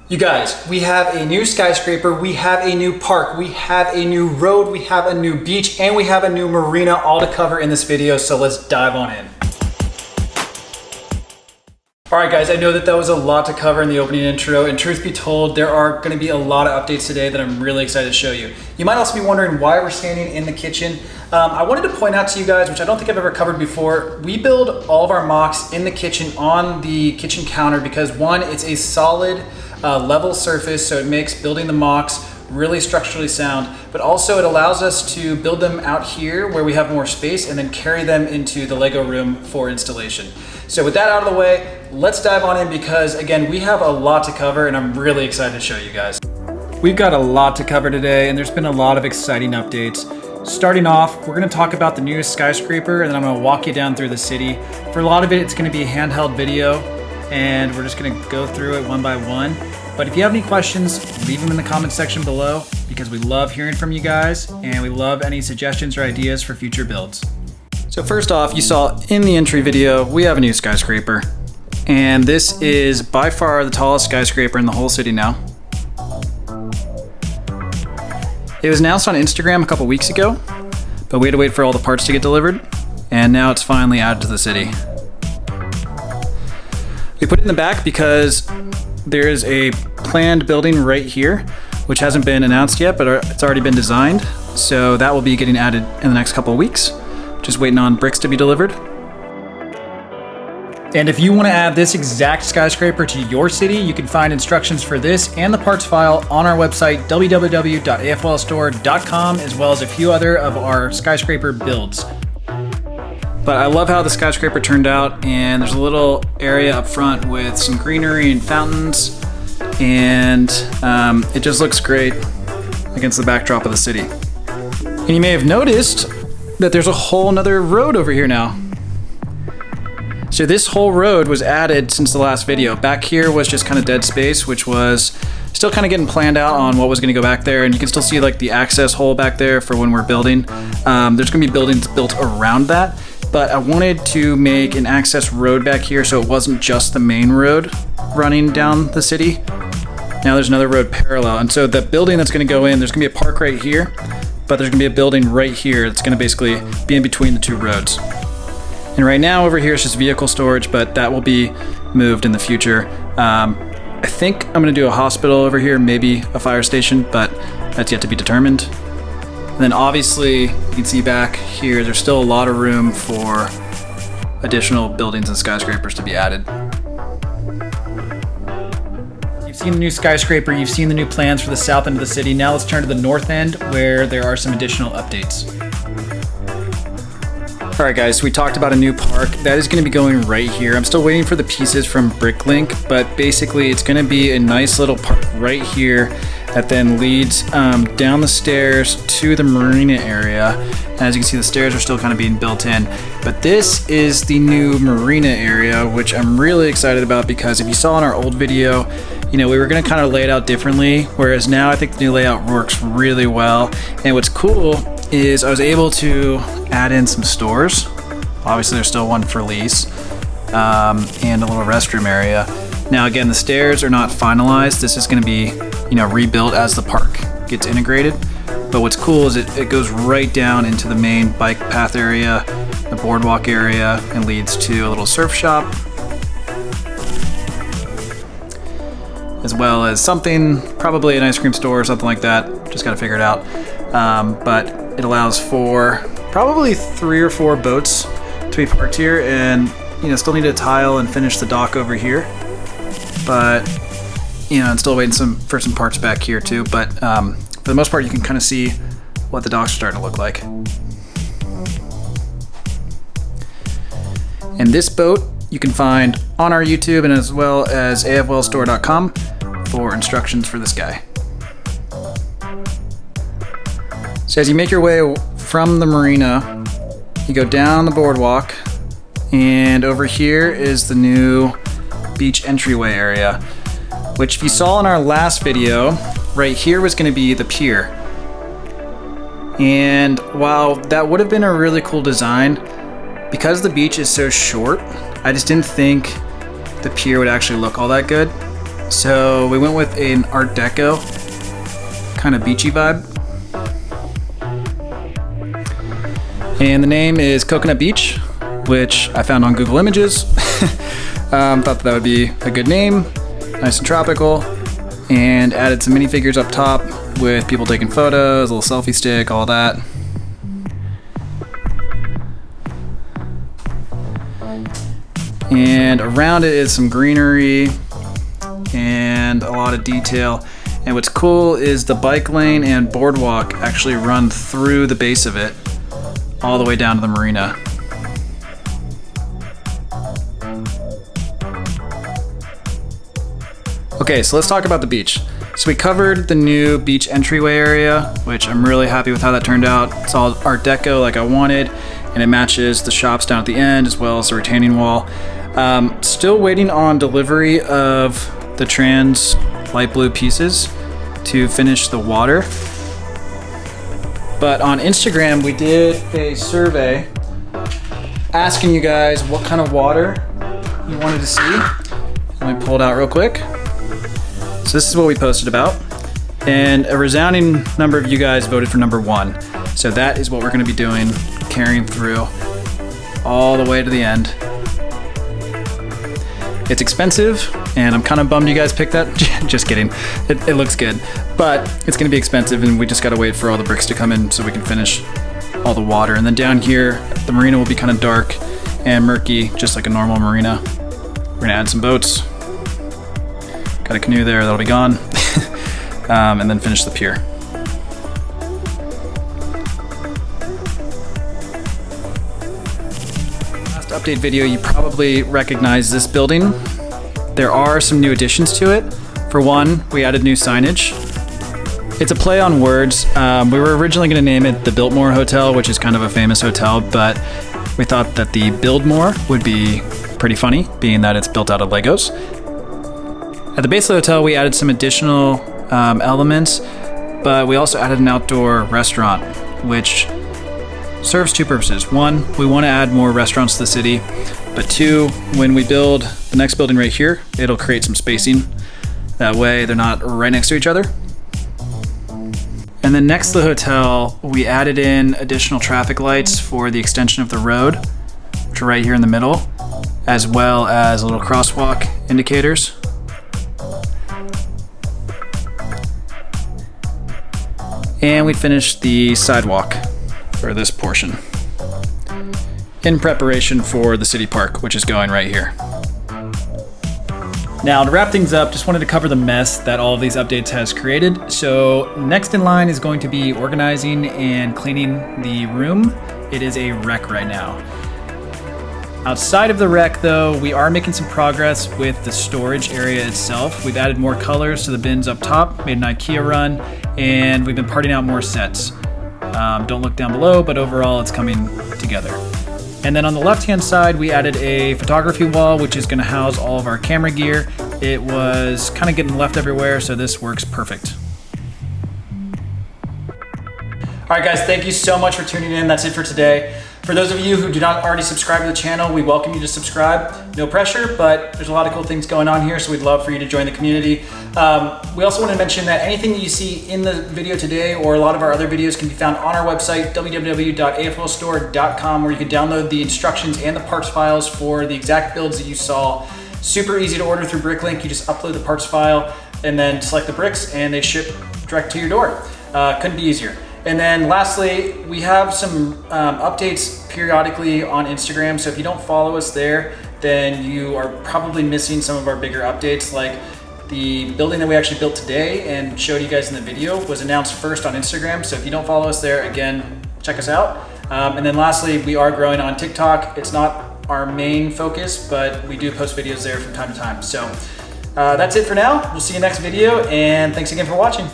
You guys, we have a new skyscraper, we have a new park, we have a new road, we have a new beach, and we have a new marina all to cover in this video, so let's dive on in. All right guys, I know that was a lot to cover in the opening intro, and truth be told, there are gonna be a lot of updates today that I'm really excited to show you. You might also be wondering why we're standing in the kitchen. I wanted to point out to you guys, which I don't think I've ever covered before, we build all of our mocks in the kitchen on the kitchen counter because one, it's a solid level surface, so it makes building the mocks really structurally sound, but also it allows us to build them out here where we have more space and then carry them into the Lego room for installation. So with that out of the way, let's dive on in because again, we have a lot to cover and I'm really excited to show you guys. We've got a lot to cover today and there's been a lot of exciting updates. Starting off, we're gonna talk about the newest skyscraper and then I'm gonna walk you down through the city. For a lot of it, it's gonna be a handheld video and we're just gonna go through it one by one. But if you have any questions, leave them in the comment section below because we love hearing from you guys and we love any suggestions or ideas for future builds. So first off, you saw in the entry video, we have a new skyscraper. And this is by far the tallest skyscraper in the whole city now. It was announced on Instagram a couple weeks ago, but we had to wait for all the parts to get delivered. And now it's finally added to the city. We put it in the back because there is a planned building right here, which hasn't been announced yet, but it's already been designed. So that will be getting added in the next couple of weeks. Just waiting on bricks to be delivered. And if you want to add this exact skyscraper to your city, you can find instructions for this and the parts file on our website, www.afolstore.com, as well as a few other of our skyscraper builds. But I love how the skyscraper turned out, and there's a little area up front with some greenery and fountains, and it just looks great against the backdrop of the city. And you may have noticed that there's a whole nother road over here now. So this whole road was added since the last video. Back here was just kind of dead space, which was still kind of getting planned out on what was going to go back there. And you can still see like the access hole back there for when we're building. There's going to be buildings built around that. But I wanted to make an access road back here so it wasn't just the main road running down the city. Now there's another road parallel. And so the building that's going to go in, there's going to be a park right here, but there's going to be a building right here that's going to basically be in between the two roads. And right now over here is just vehicle storage, but that will be moved in the future. I think I'm going to do a hospital over here, maybe a fire station, but that's yet to be determined. And then obviously you can see back here, there's still a lot of room for additional buildings and skyscrapers to be added. You've seen the new skyscraper, you've seen the new plans for the south end of the city. Now let's turn to the north end where there are some additional updates. All right guys, so we talked about a new park. That is gonna be going right here. I'm still waiting for the pieces from Bricklink, but basically it's gonna be a nice little park right here that then leads down the stairs to the marina area. And as you can see, the stairs are still kind of being built in. But this is the new marina area, which I'm really excited about because if you saw in our old video, you know, we were gonna kind of lay it out differently, whereas now I think the new layout works really well. And what's cool is I was able to add in some stores. Obviously there's still one for lease, and a little restroom area. Now again, the stairs are not finalized. This is gonna be, you know, rebuilt as the park gets integrated. But what's cool is it goes right down into the main bike path area, the boardwalk area, and leads to a little surf shop, as well as something, probably an ice cream store or something like that. Just gotta figure it out. But it allows for probably 3 or 4 boats to be parked here, and you know, still need to tile and finish the dock over here. But you know, I'm still waiting for some parts back here too. But for the most part, you can kind of see what the docks are starting to look like. And this boat you can find on our YouTube and as well as AFOLstore.com for instructions for this guy. So as you make your way from the marina, you go down the boardwalk, and over here is the new beach entryway area, which if you saw in our last video, right here was going to be the pier. And while that would have been a really cool design, because the beach is so short, I just didn't think the pier would actually look all that good. So we went with an Art Deco kind of beachy vibe. And the name is Coconut Beach, which I found on Google Images. Thought that would be a good name, nice and tropical, and added some minifigures up top with people taking photos, a little selfie stick, all that. And around it is some greenery and a lot of detail. And what's cool is the bike lane and boardwalk actually run through the base of it all the way down to the marina. Okay, so let's talk about the beach. So we covered the new beach entryway area, which I'm really happy with how that turned out. It's all Art Deco like I wanted, and it matches the shops down at the end as well as the retaining wall. Still waiting on delivery of the trans light blue pieces to finish the water. But on Instagram, we did a survey asking you guys what kind of water you wanted to see. Let me pull it out real quick. So this is what we posted about. And a resounding number of you guys voted for number 1. So that is what we're gonna be doing, carrying through all the way to the end. It's expensive, and I'm kind of bummed you guys picked that. Just kidding, it looks good. But it's gonna be expensive, and we just gotta wait for all the bricks to come in so we can finish all the water. And then down here, the marina will be kind of dark and murky, just like a normal marina. We're gonna add some boats. Got a canoe there, that'll be gone. And then finish the pier. Last update video, you probably recognize this building. There are some new additions to it. For one, we added new signage. It's a play on words. We were originally gonna name it the Biltmore Hotel, which is kind of a famous hotel, but we thought that the Buildmore would be pretty funny, being that it's built out of Legos. At the base of the hotel, we added some additional elements, but we also added an outdoor restaurant, which serves two purposes. One, we want to add more restaurants to the city, but two, when we build the next building right here, it'll create some spacing. That way they're not right next to each other. And then next to the hotel, we added in additional traffic lights for the extension of the road, which are right here in the middle, as well as little crosswalk indicators. And we finished the sidewalk for this portion in preparation for the city park, which is going right here. Now, to wrap things up, just wanted to cover the mess that all of these updates has created. So next in line is going to be organizing and cleaning the room. It is a wreck right now. Outside of the wreck though, we are making some progress with the storage area itself. We've added more colors to the bins up top, made an IKEA run, and we've been parting out more sets. Don't look down below, but overall it's coming together. And then on the left-hand side, we added a photography wall, which is gonna house all of our camera gear. It was kind of getting left everywhere, so this works perfect. All right guys, thank you so much for tuning in. That's it for today. For those of you who do not already subscribe to the channel, we welcome you to subscribe. No pressure, but there's a lot of cool things going on here, so we'd love for you to join the community. We also want to mention that anything that you see in the video today or a lot of our other videos can be found on our website, www.afolstore.com, where you can download the instructions and the parts files for the exact builds that you saw. Super easy to order through BrickLink. You just upload the parts file and then select the bricks and they ship direct to your door. Couldn't be easier. And then lastly, we have some updates periodically on Instagram. So if you don't follow us there, then you are probably missing some of our bigger updates. Like the building that we actually built today and showed you guys in the video was announced first on Instagram. So if you don't follow us there, again, check us out. And then lastly, we are growing on TikTok. It's not our main focus, but we do post videos there from time to time. So that's it for now. We'll see you next video, and thanks again for watching.